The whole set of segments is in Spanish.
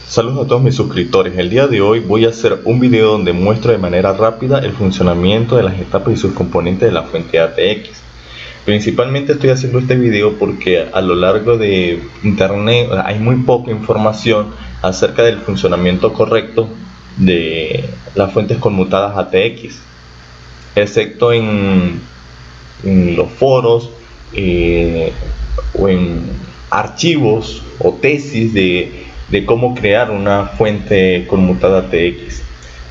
Saludos a todos mis suscriptores. El día de hoy voy a hacer un video donde muestro de manera rápida el funcionamiento de las etapas y sus componentes de la fuente ATX. Principalmente estoy haciendo este video porque a lo largo de internet hay muy poca información acerca del funcionamiento correcto de las fuentes conmutadas ATX, excepto en los foros o en archivos o tesis de cómo crear una fuente conmutada ATX.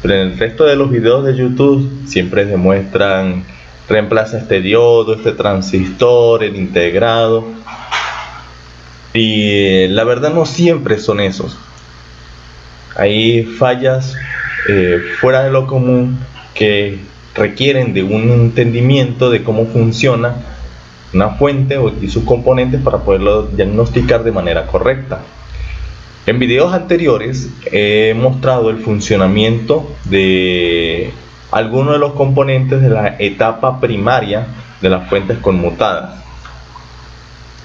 Pero en el resto de los videos de YouTube siempre demuestran: reemplaza este diodo, este transistor, el integrado, y la verdad no siempre son esos. Hay fallas fuera de lo común que requieren de un entendimiento de cómo funciona una fuente y sus componentes para poderlo diagnosticar de manera correcta. En videos anteriores he mostrado el funcionamiento de algunos de los componentes de la etapa primaria de las fuentes conmutadas,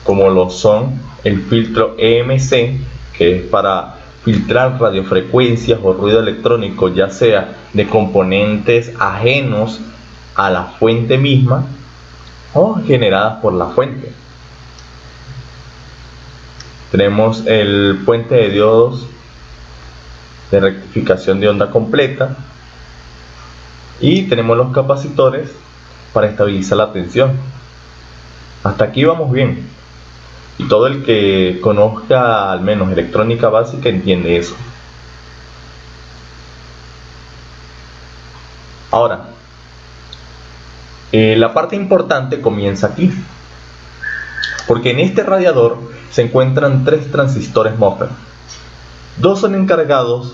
como lo son el filtro EMC, que es para filtrar radiofrecuencias o ruido electrónico, ya sea de componentes ajenos a la fuente misma o generadas por la fuente. Tenemos el puente de diodos de rectificación de onda completa, y tenemos los capacitores para estabilizar la tensión. Hasta aquí vamos bien, y todo el que conozca al menos electrónica básica entiende eso. Ahora, la parte importante comienza aquí, porque en este radiador se encuentran tres transistores MOSFET. Dos son encargados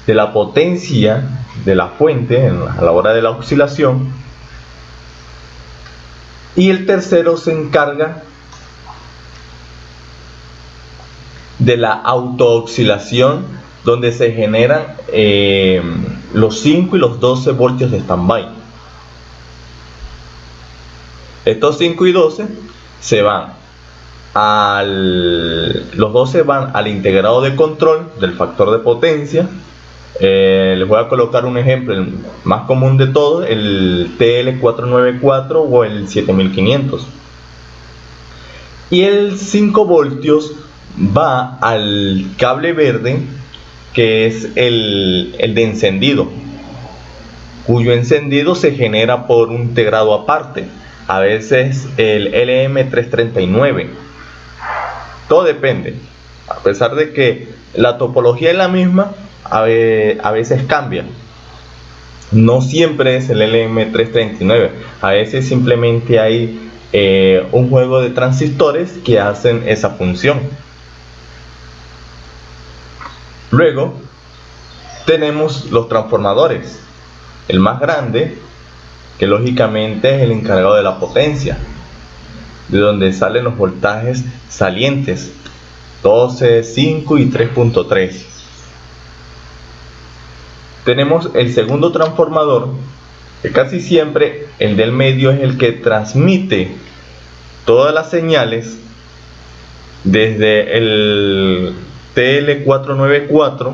de la potencia de la fuente a la hora de la oscilación, y el tercero se encarga de la autooscilación, donde se generan los 5 y los 12 voltios de standby. Estos 5 y 12 se van los 12 van al integrado de control del factor de potencia. Les voy a colocar un ejemplo, el más común de todos, el TL494 o el 7500. Y el 5 voltios va al cable verde, que es el de encendido, cuyo encendido se genera por un integrado aparte, a veces el LM339. Todo depende, a pesar de que la topología es la misma, a veces cambia. No siempre es el LM339, a veces simplemente hay un juego de transistores que hacen esa función. Luego tenemos los transformadores. El más grande, que lógicamente es el encargado de la potencia, de donde salen los voltajes salientes: 12, 5 y 3.3. Tenemos el segundo transformador, que casi siempre el del medio es el que transmite todas las señales desde el TL494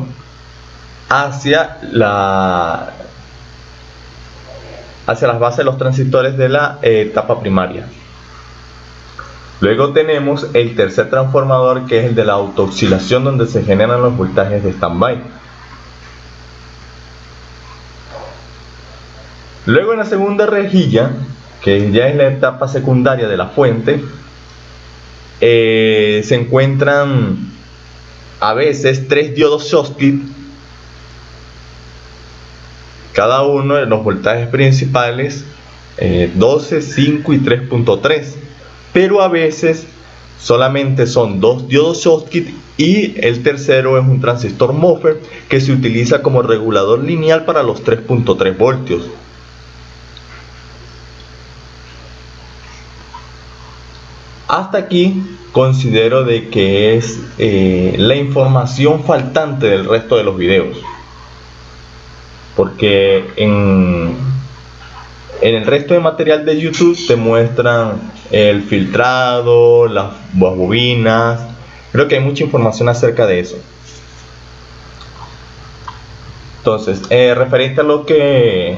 hacia las bases de los transistores de la etapa primaria. Luego tenemos el tercer transformador, que es el de la autooscilación, donde se generan los voltajes de standby. Luego, en la segunda rejilla, que ya es la etapa secundaria de la fuente, se encuentran a veces tres diodos Schottky, cada uno de los voltajes principales 12, 5 y 3.3, pero a veces solamente son dos diodos Schottky y el tercero es un transistor MOSFET que se utiliza como regulador lineal para los 3.3 voltios. Hasta aquí considero de que es la información faltante del resto de los videos, porque en el resto de material de YouTube te muestran el filtrado, las bobinas. Creo que hay mucha información acerca de eso. Entonces, referente a lo que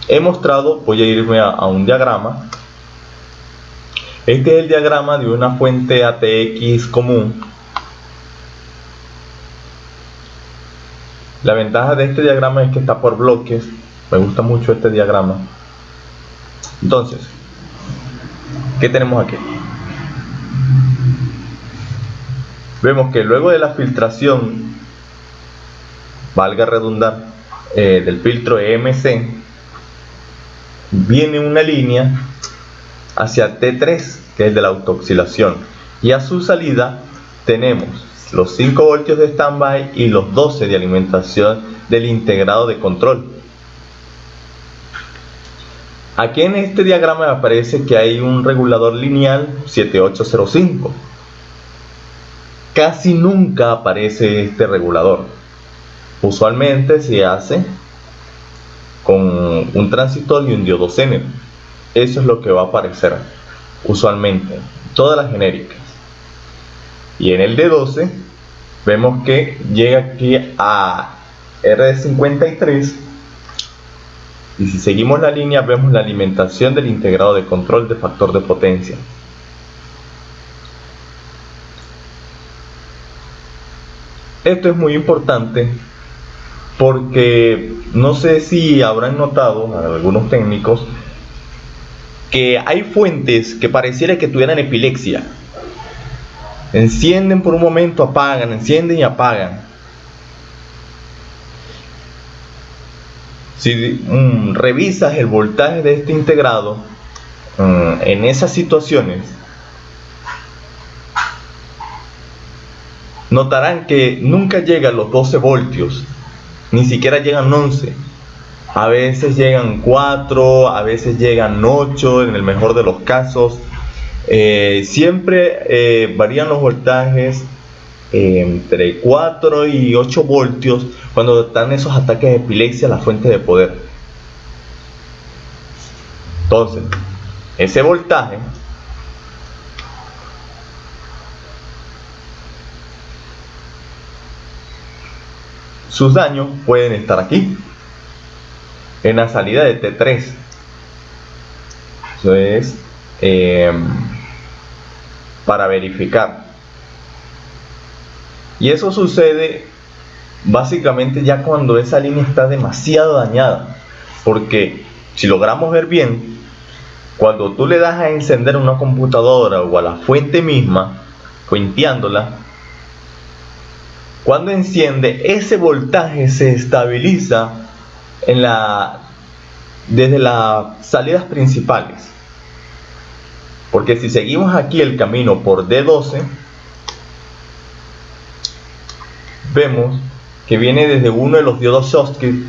he mostrado, voy a irme a un diagrama. Este es el diagrama de una fuente ATX común. La ventaja de este diagrama es que está por bloques. Me gusta mucho este diagrama. Entonces, ¿qué tenemos aquí? Vemos que luego de la filtración, valga redundar, del filtro EMC, viene una línea hacia T3, que es de la autooscilación, y a su salida tenemos los 5 voltios de standby y los 12 de alimentación del integrado de control. Aquí en este diagrama me aparece que hay un regulador lineal 7805. Casi nunca aparece este regulador. Usualmente se hace con un transistor y un diodo Zener. Eso es lo que va a aparecer usualmente, todas las genéricas. Y en el D12 vemos que llega aquí a RD53, y si seguimos la línea vemos la alimentación del integrado de control de factor de potencia. Esto es muy importante porque no sé si habrán notado algunos técnicos que hay fuentes que pareciera que tuvieran epilepsia. Encienden por un momento, apagan, encienden y apagan. Si revisas el voltaje de este integrado en esas situaciones, notarán que nunca llegan los 12 voltios, ni siquiera llegan 11. A veces llegan 4, a veces llegan 8 en el mejor de los casos. Siempre varían los voltajes entre 4 y 8 voltios cuando están esos ataques de epilepsia a la fuente de poder. Entonces, ese voltaje sus daños pueden estar aquí, en la salida de T3. Eso es para verificar. Y eso sucede básicamente ya cuando esa línea está demasiado dañada, porque si logramos ver bien, cuando tú le das a encender una computadora o a la fuente misma, fuenteándola, cuando enciende, ese voltaje se estabiliza desde las salidas principales. Porque si seguimos aquí el camino por D12, vemos que viene desde uno de los diodos Schottky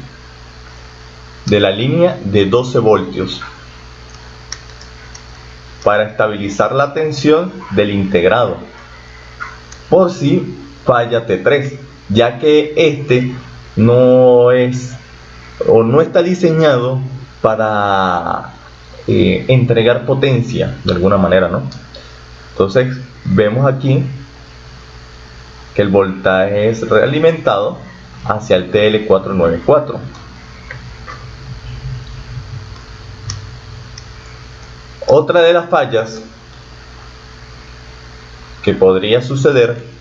de la línea de 12 voltios para estabilizar la tensión del integrado por si falla T3, ya que este no es o no está diseñado para entregar potencia de alguna manera, ¿no? Entonces vemos aquí que el voltaje es realimentado hacia el TL494. Otra de las fallas que podría suceder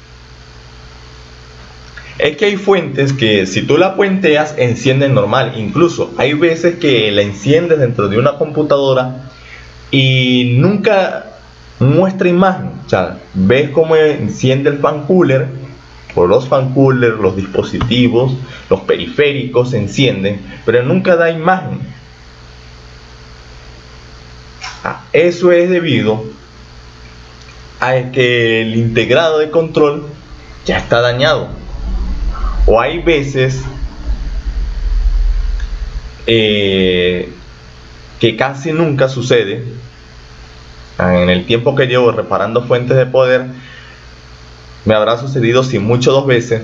es que hay fuentes que si tú la puenteas encienden normal. Incluso hay veces que la enciendes dentro de una computadora y nunca muestra imagen. O sea, ves cómo enciende el fan cooler, o los fan coolers, los dispositivos, los periféricos se encienden, pero nunca da imagen. Eso es debido a que el integrado de control ya está dañado. O hay veces que casi nunca sucede. En el tiempo que llevo reparando fuentes de poder, me habrá sucedido sin mucho 2 veces.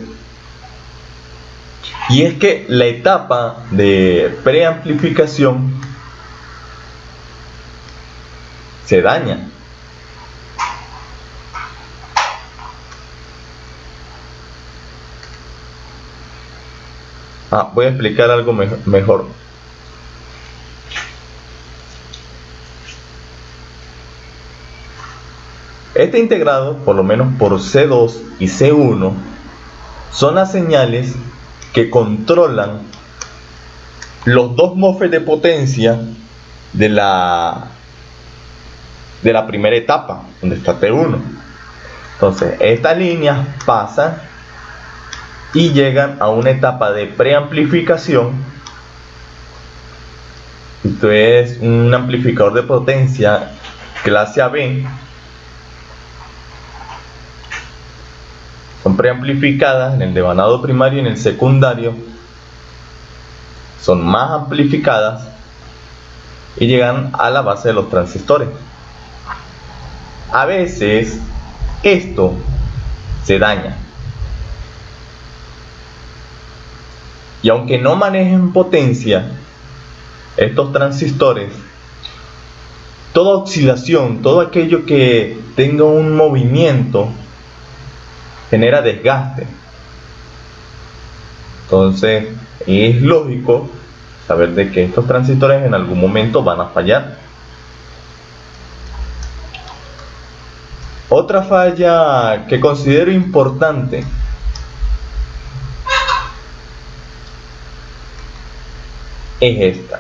Y es que la etapa de preamplificación se daña. Voy a explicar algo mejor. Este integrado, por lo menos por C2 y C1, son las señales que controlan los dos MOSFET de potencia de la primera etapa, donde está T1. Entonces, estas líneas pasan y llegan a una etapa de preamplificación. Esto es un amplificador de potencia clase AB. Son preamplificadas en el devanado primario y en el secundario. Son más amplificadas y llegan a la base de los transistores. A veces esto se daña. Y aunque no manejen potencia, estos transistores, toda oscilación, todo aquello que tenga un movimiento, genera desgaste. Entonces es lógico saber de que estos transistores en algún momento van a fallar. Otra falla que considero importante es esta.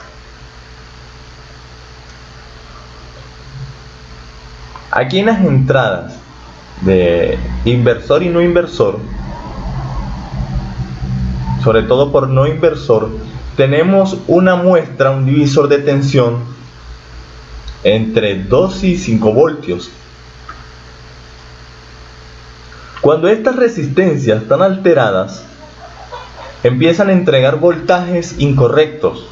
Aquí en las entradas de inversor y no inversor, sobre todo por no inversor, tenemos una muestra, un divisor de tensión entre 2 y 5 voltios. Cuando estas resistencias están alteradas, empiezan a entregar voltajes incorrectos.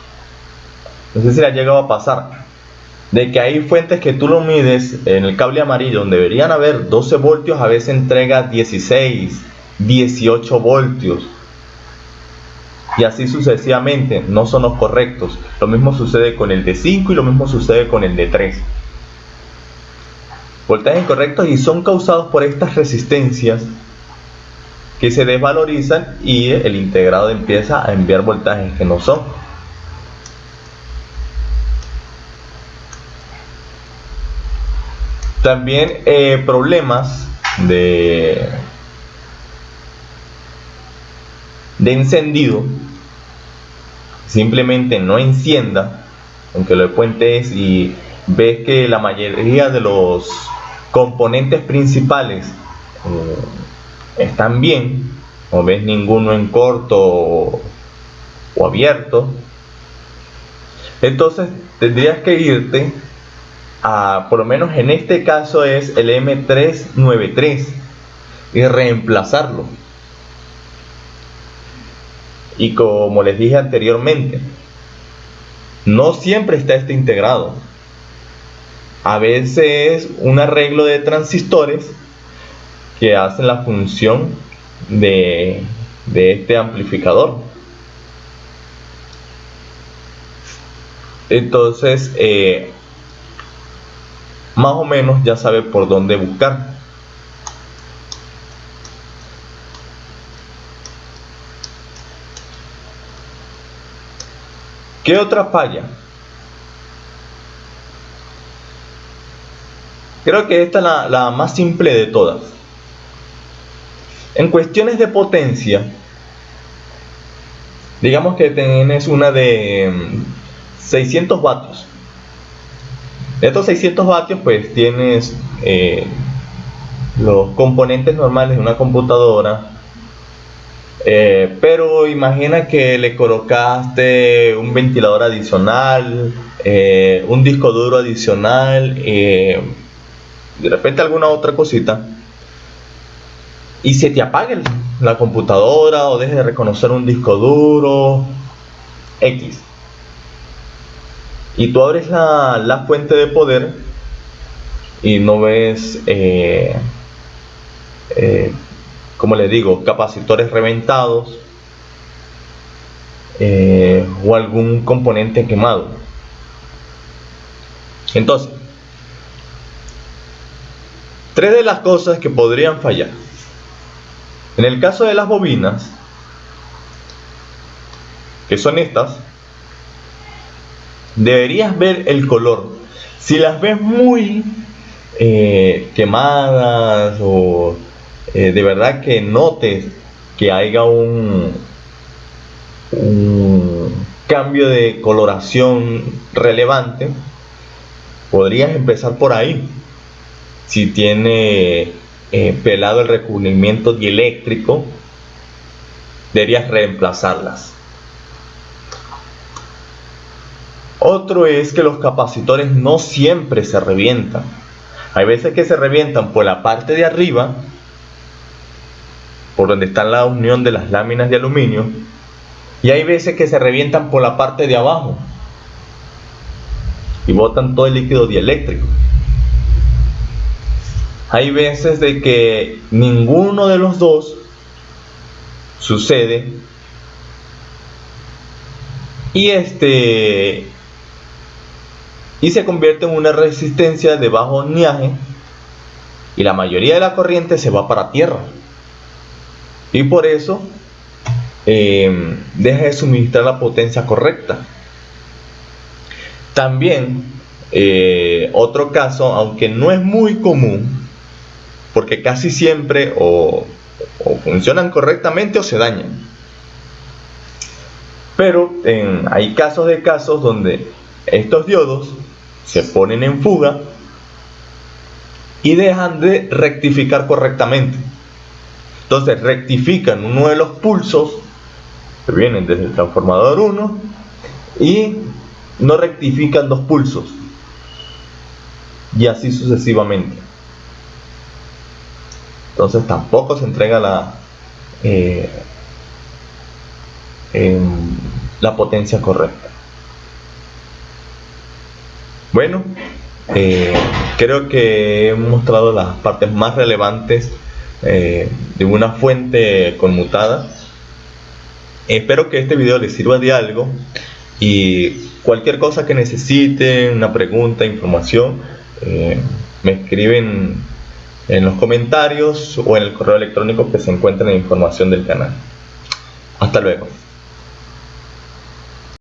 No sé si le ha llegado a pasar, de que hay fuentes que tú lo mides en el cable amarillo, donde deberían haber 12 voltios, a veces entrega 16, 18 voltios. Y así sucesivamente, no son los correctos. Lo mismo sucede con el de 5 y lo mismo sucede con el de 3. Voltajes incorrectos y son causados por estas resistencias que se desvalorizan y el integrado empieza a enviar voltajes que no son. También problemas de encendido. Simplemente no encienda, aunque lo puentes y ves que la mayoría de los componentes principales están bien, no ves ninguno en corto o abierto, entonces tendrías que irte a, por lo menos en este caso es el M393, y reemplazarlo. Y como les dije anteriormente, no siempre está este integrado. A veces es un arreglo de transistores que hacen la función de este amplificador. Entonces, más o menos ya sabe por dónde buscar. ¿Qué otra falla? Creo que esta es la más simple de todas. En cuestiones de potencia, digamos que tienes una de 600 vatios. De estos 600 vatios pues tienes los componentes normales de una computadora, pero imagina que le colocaste un ventilador adicional, un disco duro adicional, de repente alguna otra cosita, y se te apague la computadora o deje de reconocer un disco duro X. Y tú abres la fuente de poder y no ves, como les digo, capacitores reventados o algún componente quemado. Entonces, tres de las cosas que podrían fallar. En el caso de las bobinas, que son estas, deberías ver el color. Si las ves muy quemadas o de verdad que notes que haya un cambio de coloración relevante, podrías empezar por ahí. Si tiene pelado el recubrimiento dieléctrico, deberías reemplazarlas. Otro es que los capacitores no siempre se revientan. Hay veces que se revientan por la parte de arriba, por donde está la unión de las láminas de aluminio, y hay veces que se revientan por la parte de abajo y botan todo el líquido dieléctrico. Hay veces de que ninguno de los dos sucede y se convierte en una resistencia de bajo ohmiaje y la mayoría de la corriente se va para tierra y por eso deja de suministrar la potencia correcta. También otro caso, aunque no es muy común, porque casi siempre o funcionan correctamente o se dañan, pero hay casos donde estos diodos se ponen en fuga y dejan de rectificar correctamente. Entonces rectifican uno de los pulsos que vienen desde el transformador 1 y no rectifican dos pulsos y así sucesivamente. Entonces tampoco se entrega la potencia correcta. Bueno, creo que he mostrado las partes más relevantes de una fuente conmutada. Espero que este video les sirva de algo y cualquier cosa que necesiten, una pregunta, información, me escriben en los comentarios o en el correo electrónico que se encuentra en la información del canal. Hasta luego.